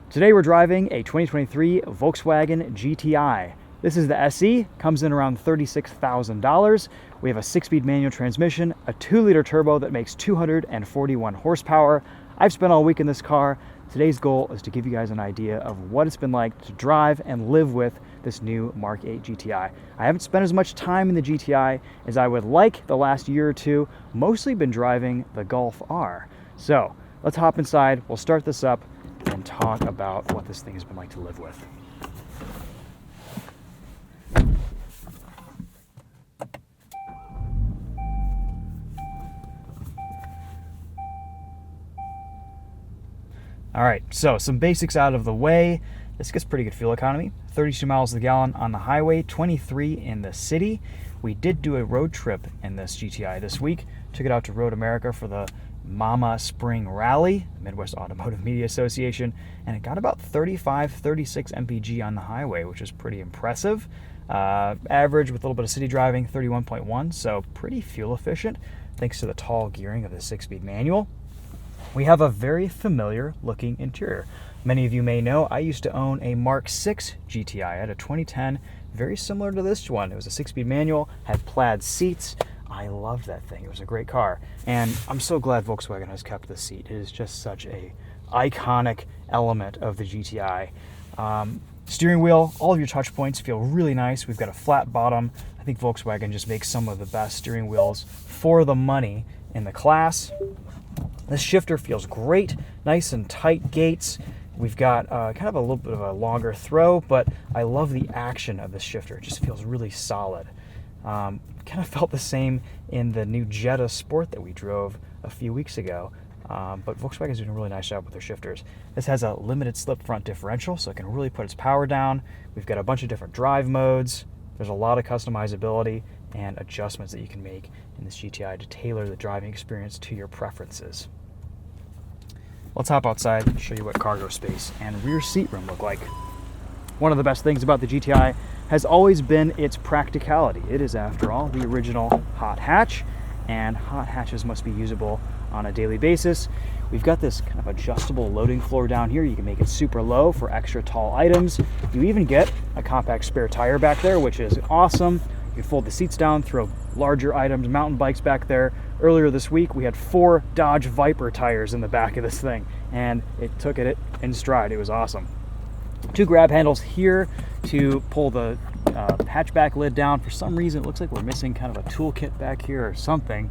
Today we're driving a 2023 Volkswagen GTI. This is the SE, comes in around $36,000. We have a 6-speed manual transmission, a 2-liter turbo that makes 241 horsepower. I've spent all week in this car. Today's goal is to give you guys an idea of what it's been like to drive and live with this new Mark 8 GTI. I haven't spent as much time in the GTI as I would like the last year or two, mostly been driving the Golf R. So let's hop inside, we'll start this up, and talk about what this thing has been like to live with. All right, so some basics out of the way. This gets pretty good fuel economy, 32 miles a gallon on the highway, 23 in the city. We did do a road trip in this GTI this week. Took it out to Road America for the Mama Spring Rally, Midwest Automotive Media Association, and it got about 35, 36 mpg on the highway, which is pretty impressive. Average with a little bit of city driving, 31.1, so pretty fuel efficient, thanks to the tall gearing of the 6-speed manual. We have a very familiar looking interior. Many of you may know I used to own a Mark 6 GTI. I had a 2010, very similar to this one. It was a 6-speed manual, had plaid seats. I loved that thing. It was a great car. And I'm so glad Volkswagen has kept this seat. It is just such a iconic element of the GTI. Steering wheel, all of your touch points feel really nice. We've got a flat bottom. I think Volkswagen just makes some of the best steering wheels for the money in the class. This shifter feels great, nice and tight gates. We've got kind of a little bit of a longer throw, but I love the action of this shifter. It just feels really solid. Kind of felt the same in the new Jetta Sport that we drove a few weeks ago, but Volkswagen's doing a really nice job with their shifters. This has a limited slip front differential, so it can really put its power down. We've got a bunch of different drive modes. There's a lot of customizability and adjustments that you can make in this GTI to tailor the driving experience to your preferences. Let's hop outside and show you what cargo space and rear seat room look like. One of the best things about the GTI has always been its practicality. It is, after all, the original hot hatch, and hot hatches must be usable on a daily basis. We've got this kind of adjustable loading floor down here. You can make it super low for extra tall items. You even get a compact spare tire back there, which is awesome. You can fold the seats down, throw larger items, mountain bikes back there. Earlier this week, we had 4 Dodge Viper tires in the back of this thing, and it took it in stride. It was awesome. 2 grab handles here to pull the hatchback lid down. For some reason, it looks like we're missing kind of a toolkit back here or something.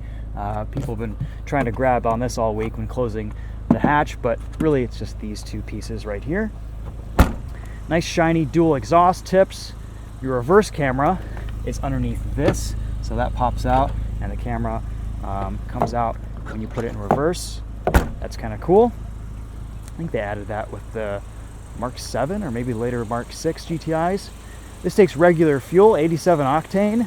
People have been trying to grab on this all week when closing the hatch, but really it's just these 2 pieces right here. Nice shiny dual exhaust tips. Your reverse camera is underneath this, so that pops out, and the camera comes out when you put it in reverse. That's kind of cool. I think they added that with the Mark 7 or maybe later Mark 6 GTIs. This takes regular fuel, 87 octane.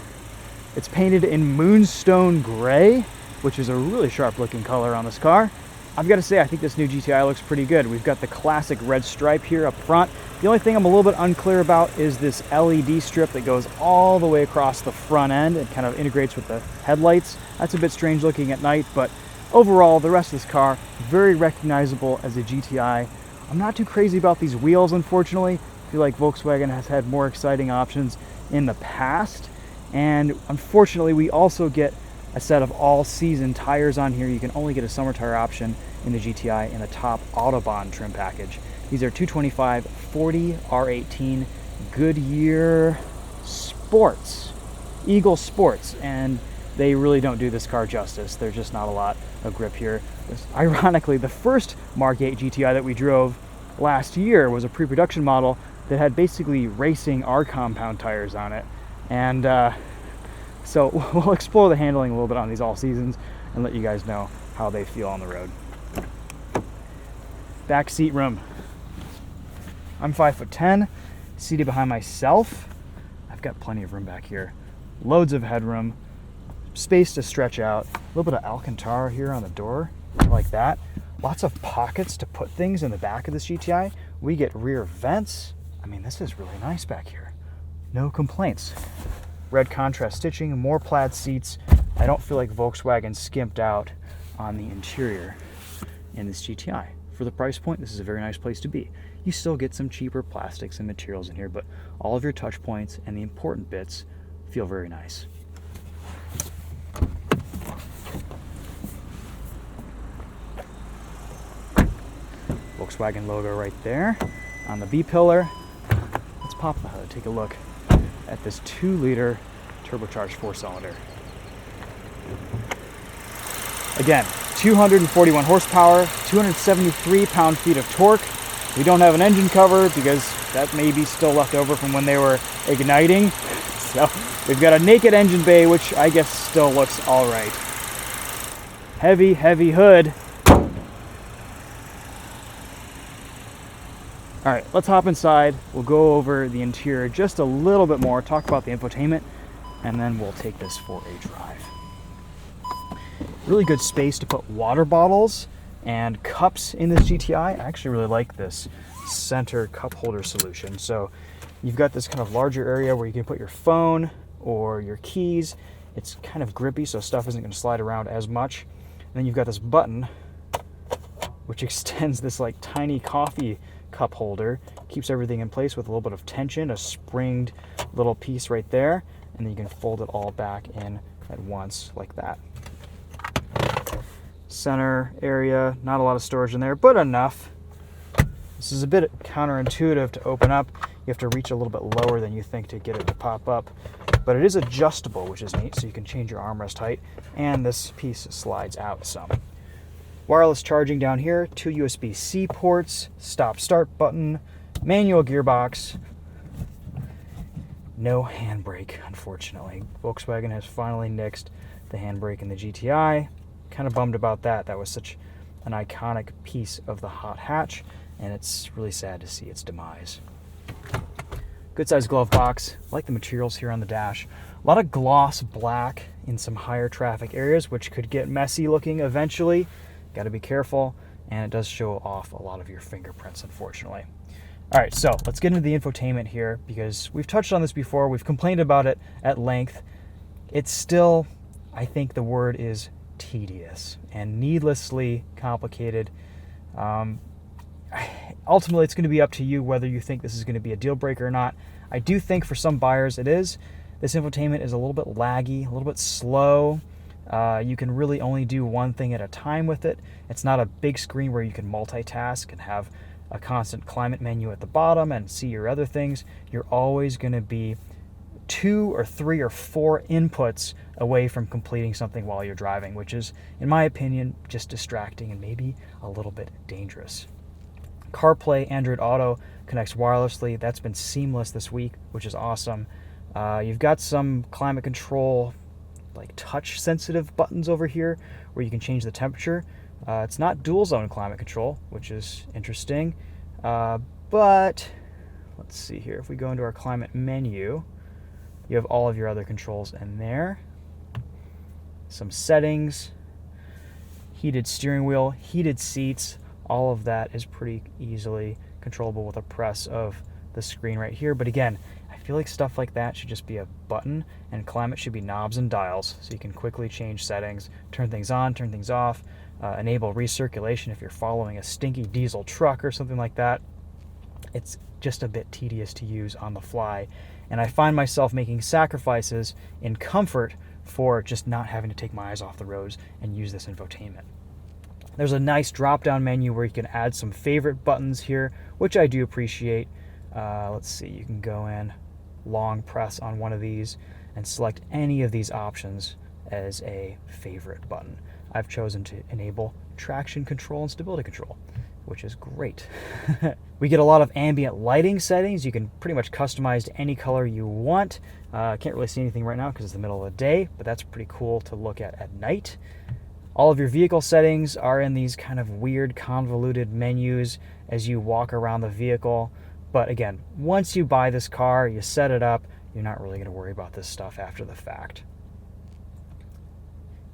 It's painted in moonstone gray, which is a really sharp looking color on this car. I've got to say, I think this new GTI looks pretty good. We've got the classic red stripe here up front. The only thing I'm a little bit unclear about is this LED strip that goes all the way across the front end. It kind of integrates with the headlights. That's a bit strange looking at night, but overall, the rest of this car, very recognizable as a GTI. I'm not too crazy about these wheels, unfortunately. I feel like Volkswagen has had more exciting options in the past. And unfortunately, we also get a set of all-season tires on here. You can only get a summer tire option in the GTI in the top Autobahn trim package. These are 225 40 R18 Goodyear Sports, Eagle Sports, and they really don't do this car justice. There's just not a lot of grip here. Ironically, the first Mark 8 GTI that we drove last year was a pre-production model that had basically racing R compound tires on it. And so we'll explore the handling a little bit on these all seasons and let you guys know how they feel on the road. Back seat room. I'm 5'10", seated behind myself. I've got plenty of room back here. Loads of headroom, space to stretch out. A little bit of Alcantara here on the door, like that. Lots of pockets to put things in the back of this GTI. We get rear vents. I mean, this is really nice back here. No complaints. Red contrast stitching, more plaid seats. I don't feel like Volkswagen skimped out on the interior in this GTI. for the price point, this is a very nice place to be. You still get some cheaper plastics and materials in here, but all of your touch points and the important bits feel very nice. Volkswagen logo right there on the B-pillar. Let's pop the hood, take a look at this 2-liter turbocharged 4-cylinder. Again, 241 horsepower, 273 pound-feet of torque. We don't have an engine cover because that may be still left over from when they were igniting. So we've got a naked engine bay, which I guess still looks all right. Heavy, heavy hood. All right, let's hop inside. We'll go over the interior just a little bit more, talk about the infotainment, and then we'll take this for a drive. Really good space to put water bottles and cups in this GTI. I actually really like this center cup holder solution. So you've got this kind of larger area where you can put your phone or your keys. It's kind of grippy, so stuff isn't going to slide around as much. And then you've got this button which extends this like tiny coffee cup holder, keeps everything in place with a little bit of tension, a springed little piece right there, and then you can fold it all back in at once like that. Center area, not a lot of storage in there, but enough. This is a bit counterintuitive to open up. You have to reach a little bit lower than you think to get it to pop up, but it is adjustable, which is neat, so you can change your armrest height, and this piece slides out some. Wireless charging down here, 2 USB-C ports, stop-start button, manual gearbox. No handbrake, unfortunately. Volkswagen has finally nixed the handbrake in the GTI. Kind of bummed about that. That was such an iconic piece of the hot hatch, and it's really sad to see its demise. Good sized glove box. Like the materials here on the dash. A lot of gloss black in some higher traffic areas, which could get messy looking eventually. Got to be careful, and it does show off a lot of your fingerprints, unfortunately. All right, so let's get into the infotainment here, because we've touched on this before. We've complained about it at length. It's still, I think the word is tedious and needlessly complicated. Ultimately, it's going to be up to you whether you think this is going to be a deal breaker or not. I do think for some buyers it is. This infotainment is a little bit laggy, a little bit slow. You can really only do one thing at a time with it. It's not a big screen where you can multitask and have a constant climate menu at the bottom and see your other things. You're always going to be 2 or 3 or 4 inputs away from completing something while you're driving, which is, in my opinion, just distracting and maybe a little bit dangerous. CarPlay, Android Auto connects wirelessly. That's been seamless this week, which is awesome. You've got some climate control, like touch sensitive buttons over here where you can change the temperature. It's not dual zone climate control, which is interesting. But let's see here. If we go into our climate menu, you have all of your other controls in there. Some settings, heated steering wheel, heated seats. All of that is pretty easily controllable with a press of the screen right here. But again, I feel like stuff like that should just be a button, and climate should be knobs and dials, so you can quickly change settings, turn things on, turn things off, enable recirculation if you're following a stinky diesel truck or something like that. It's just a bit tedious to use on the fly, and I find myself making sacrifices in comfort for just not having to take my eyes off the roads and use this infotainment. There's a nice drop-down menu where you can add some favorite buttons here, which I do appreciate. Let's see, you can go in, long press on one of these, and select any of these options as a favorite button. I've chosen to enable traction control and stability control, which is great. We get a lot of ambient lighting settings. You can pretty much customize to any color you want. Can't really see anything right now because it's the middle of the day, but that's pretty cool to look at night. All of your vehicle settings are in these kind of weird convoluted menus as you walk around the vehicle. But again, once you buy this car, you set it up, you're not really going to worry about this stuff after the fact.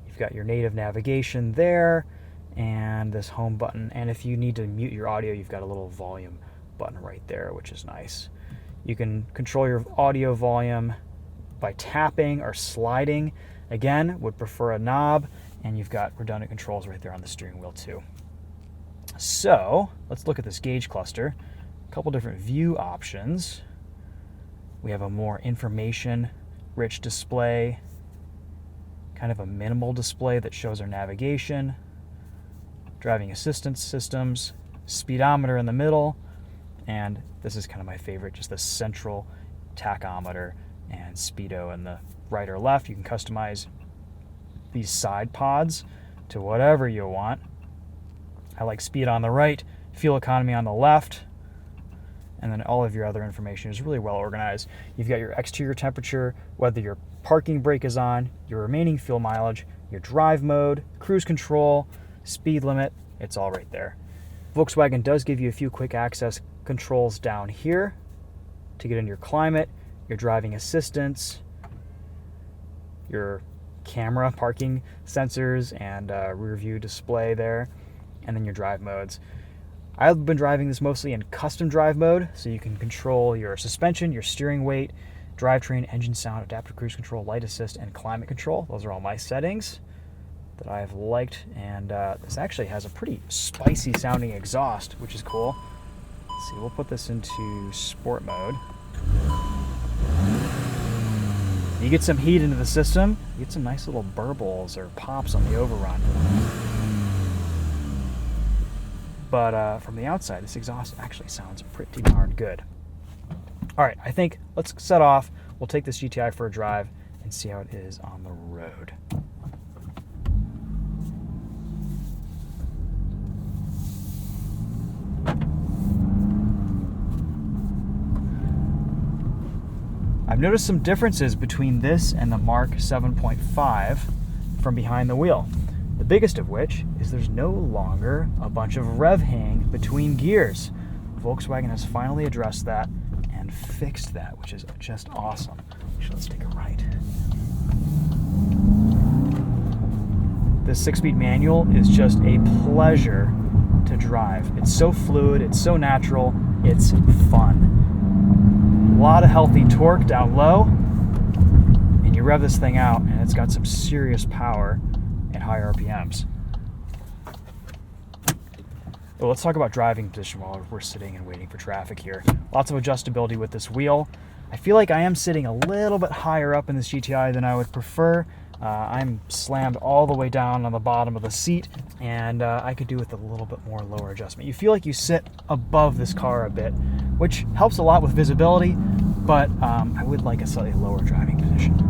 You've got your native navigation there and this home button. And if you need to mute your audio, you've got a little volume button right there, which is nice. You can control your audio volume by tapping or sliding. Again, would prefer a knob, and you've got redundant controls right there on the steering wheel too. So let's look at this gauge cluster. A couple different view options. We have a more information-rich display, kind of a minimal display that shows our navigation, driving assistance systems, speedometer in the middle, and this is kind of my favorite, just the central tachometer and speedo in the right or left. You can customize these side pods to whatever you want. I like speed on the right, fuel economy on the left, and then all of your other information is really well organized. You've got your exterior temperature, whether your parking brake is on, your remaining fuel mileage, your drive mode, cruise control, speed limit, it's all right there. Volkswagen does give you a few quick access controls down here to get into your climate, your driving assistance, your camera, parking sensors, and rear view display there, and then your drive modes. I've been driving this mostly in custom drive mode, so you can control your suspension, your steering weight, drivetrain, engine sound, adaptive cruise control, light assist, and climate control. Those are all my settings that I've liked, and this actually has a pretty spicy sounding exhaust, which is cool. Let's see, we'll put this into sport mode. You get some heat into the system, you get some nice little burbles or pops on the overrun. But from the outside, this exhaust actually sounds pretty darn good. All right, I think let's set off. We'll take this GTI for a drive and see how it is on the road. I've noticed some differences between this and the Mark 7.5 from behind the wheel. The biggest of which is there's no longer a bunch of rev hang between gears. Volkswagen has finally addressed that and fixed that, which is just awesome. Actually, let's take a right. This 6-speed manual is just a pleasure to drive. It's so fluid, it's so natural, it's fun. A lot of healthy torque down low, and you rev this thing out and it's got some serious power at high RPMs. Well, let's talk about driving position while we're sitting and waiting for traffic here. Lots of adjustability with this wheel. I feel like I am sitting a little bit higher up in this GTI than I would prefer. I'm slammed all the way down on the bottom of the seat, and I could do with a little bit more lower adjustment. You feel like you sit above this car a bit, which helps a lot with visibility, but I would like a slightly lower driving position.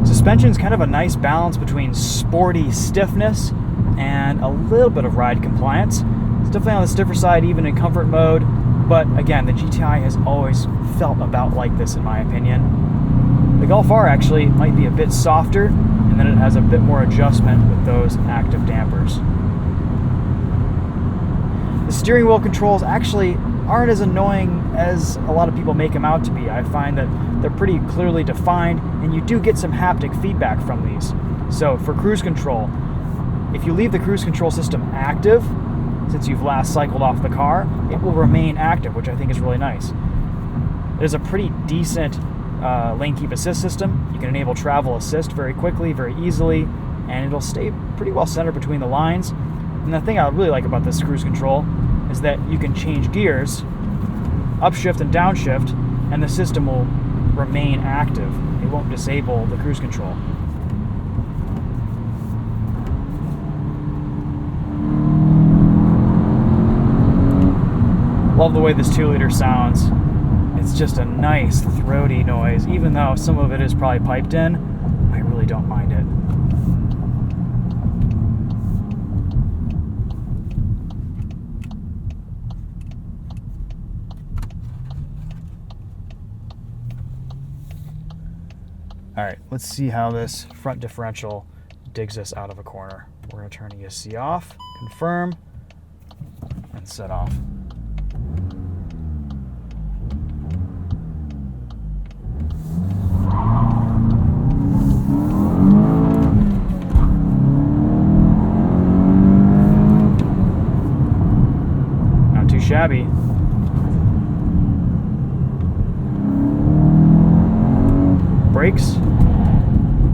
Suspension's kind of a nice balance between sporty stiffness and a little bit of ride compliance. It's definitely on the stiffer side, even in comfort mode, but again, the GTI has always felt about like this in my opinion. The Golf R actually might be a bit softer, and then it has a bit more adjustment with those active dampers. The steering wheel controls actually aren't as annoying as a lot of people make them out to be. I find that they're pretty clearly defined, and you do get some haptic feedback from these. So for cruise control, if you leave the cruise control system active, since you've last cycled off the car, it will remain active, which I think is really nice. There's a pretty decent lane keep assist system. You can enable travel assist very quickly, very easily, and it'll stay pretty well centered between the lines. And the thing I really like about this cruise control is that you can change gears, upshift and downshift, and the system will remain active. It won't disable the cruise control. Love the way this 2-liter sounds. It's just a nice throaty noise. Even though some of it is probably piped in, I really don't mind it. All right, let's see how this front differential digs us out of a corner. We're going to turn ESC off, confirm, and set off. Not too shabby. brakes.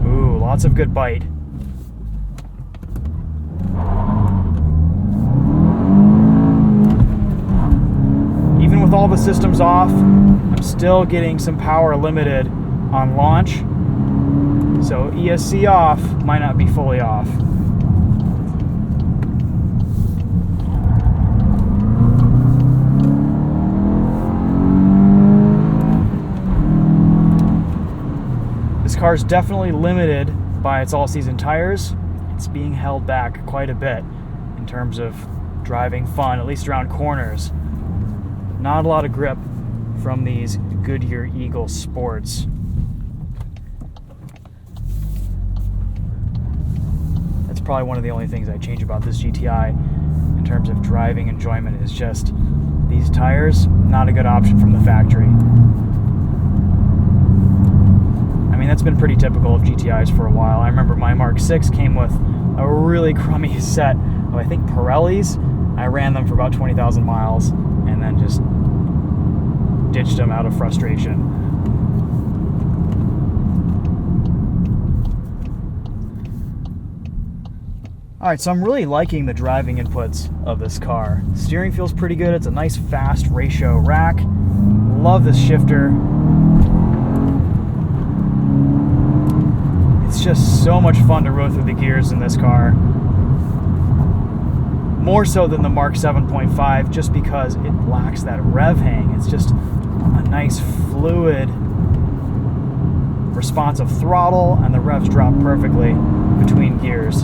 Ooh, lots of good bite. Even with all the systems off, I'm still getting some power limited on launch. So ESC off might not be fully off. This car is definitely limited by its all-season tires. It's being held back quite a bit in terms of driving fun, at least around corners. Not a lot of grip from these Goodyear Eagle Sports. That's probably one of the only things I change about this GTI in terms of driving enjoyment is just these tires, not a good option from the factory. I mean, that's been pretty typical of GTIs for a while. I remember my Mark 6 came with a really crummy set of, I think, Pirellis. I ran them for about 20,000 miles and then just ditched them out of frustration. Alright, so I'm really liking the driving inputs of this car. Steering feels pretty good. It's a nice fast ratio rack. Love this shifter. It's just so much fun to row through the gears in this car. More so than the Mark 7.5, just because it lacks that rev hang. It's just a nice fluid responsive throttle, and the revs drop perfectly between gears.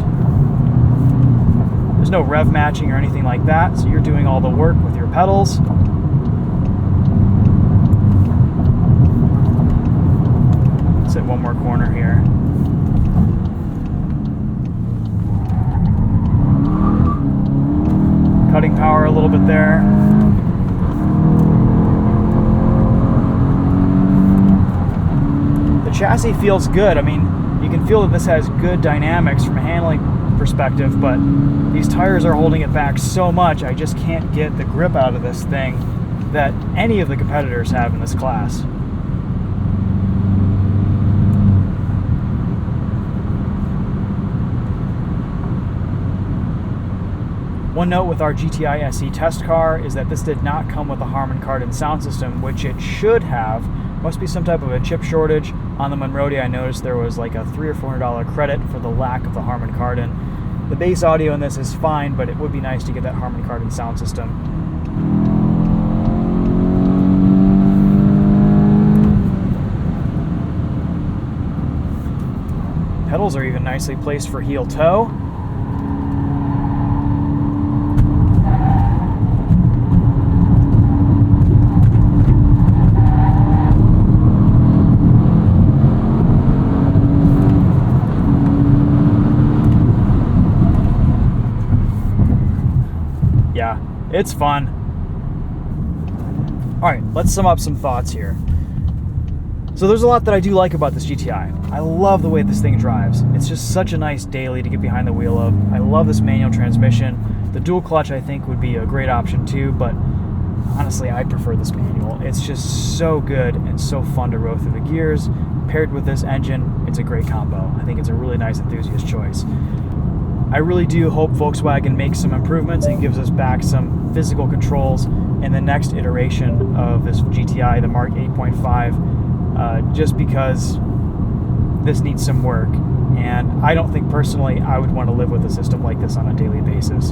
There's no rev matching or anything like that, so you're doing all the work with your pedals. Let's hit one more corner here. Cutting power a little bit there. The chassis feels good. I mean, you can feel that this has good dynamics from a handling perspective, but these tires are holding it back so much, I just can't get the grip out of this thing that any of the competitors have in this class. One note with our GTI SE test car is that this did not come with a Harman Kardon sound system, which it should have. Must be some type of a chip shortage. On the Monroe, I noticed there was like a $300 or $400 credit for the lack of the Harman Kardon. The bass audio in this is fine, but it would be nice to get that Harman Kardon sound system. Pedals are even nicely placed for heel toe. Yeah, it's fun. Alright, let's sum up some thoughts here. So there's a lot that I do like about this GTI. I love the way this thing drives. It's just such a nice daily to get behind the wheel of. I love this manual transmission. The dual clutch I think would be a great option too, but honestly I prefer this manual. It's just so good and so fun to row through the gears. Paired with this engine, it's a great combo. I think it's a really nice enthusiast choice. I really do hope Volkswagen makes some improvements and gives us back some physical controls in the next iteration of this GTI, the Mark 8.5, just because this needs some work. And I don't think personally I would want to live with a system like this on a daily basis.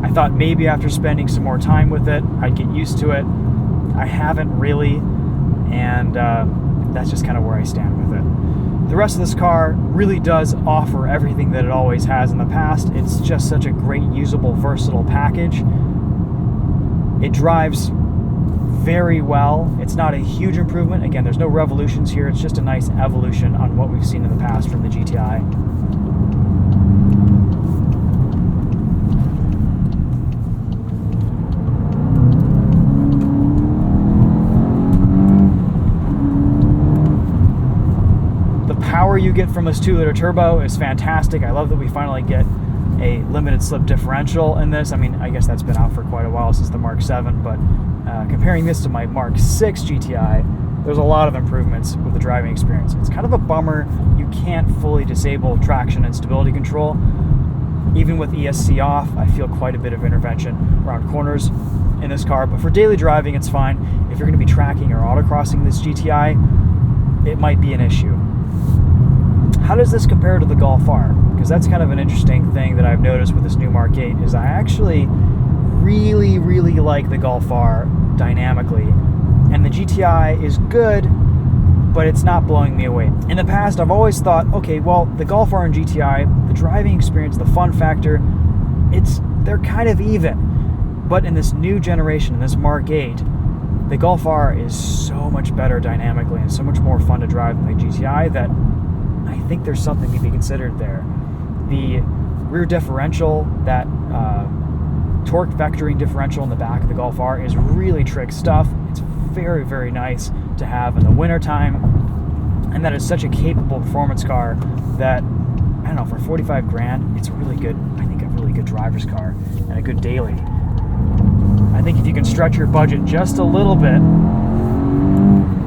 I thought maybe after spending some more time with it, I'd get used to it. I haven't really, and that's just kind of where I stand with it. The rest of this car really does offer everything that it always has in the past. It's just such a great, usable, versatile package. It drives very well. It's not a huge improvement. Again, there's no revolutions here. It's just a nice evolution on what we've seen in the past from the GTI. Power you get from this 2-liter turbo is fantastic. I love that we finally get a limited slip differential in this. I mean, I guess that's been out for quite a while since the Mark 7, but comparing this to my Mark 6 GTI, there's a lot of improvements with the driving experience. It's kind of a bummer you can't fully disable traction and stability control. Even with ESC off, I feel quite a bit of intervention around corners in this car, but for daily driving, it's fine. If you're going to be tracking or autocrossing this GTI, it might be an issue. How does this compare to the Golf R? Because that's kind of an interesting thing that I've noticed with this new Mark 8 is I actually really, really like the Golf R dynamically. And the GTI is good, but it's not blowing me away. In the past, I've always thought, okay, well, the Golf R and GTI, the driving experience, the fun factor, they're kind of even. But in this new generation, in this Mark 8, the Golf R is so much better dynamically and so much more fun to drive than the GTI that I think there's something to be considered there. The rear differential, that torque vectoring differential in the back of the Golf R is really trick stuff. It's very, very nice to have in the wintertime. And that is such a capable performance car that, I don't know, for 45 grand, it's really good. I think a really good driver's car and a good daily. I think if you can stretch your budget just a little bit,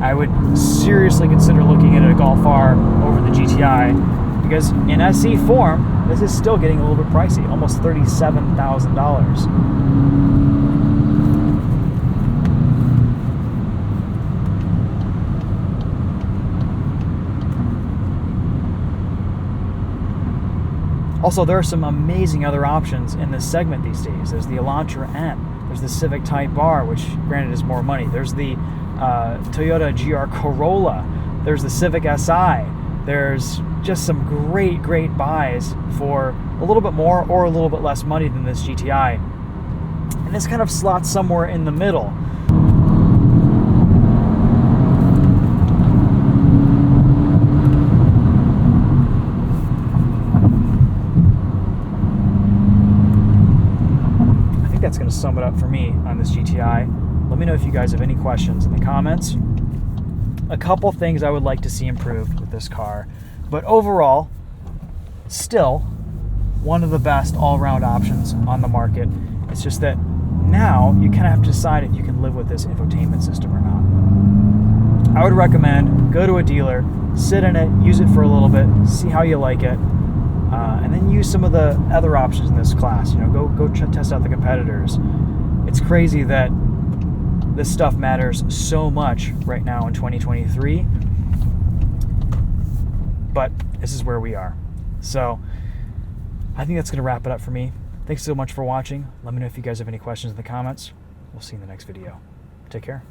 I would seriously consider looking at a Golf R over the GTI, because in SE form, this is still getting a little bit pricey, almost $37,000. Also, there are some amazing other options in this segment these days. There's the Elantra N. There's the Civic Type R, which granted is more money. There's the Toyota GR Corolla. There's the Civic Si. There's just some great, great buys for a little bit more or a little bit less money than this GTI. And this kind of slots somewhere in the middle. I think that's going to sum it up for me on this GTI. Let me know if you guys have any questions in the comments. A couple things I would like to see improved with this car, but overall, still one of the best all-around options on the market. It's just that now you kind of have to decide if you can live with this infotainment system or not. I would recommend go to a dealer, sit in it, use it for a little bit, see how you like it, and then use some of the other options in this class. You know, go test out the competitors. It's crazy that this stuff matters so much right now in 2023, but this is where we are. So I think that's going to wrap it up for me. Thanks so much for watching. Let me know if you guys have any questions in the comments. We'll see you in the next video. Take care.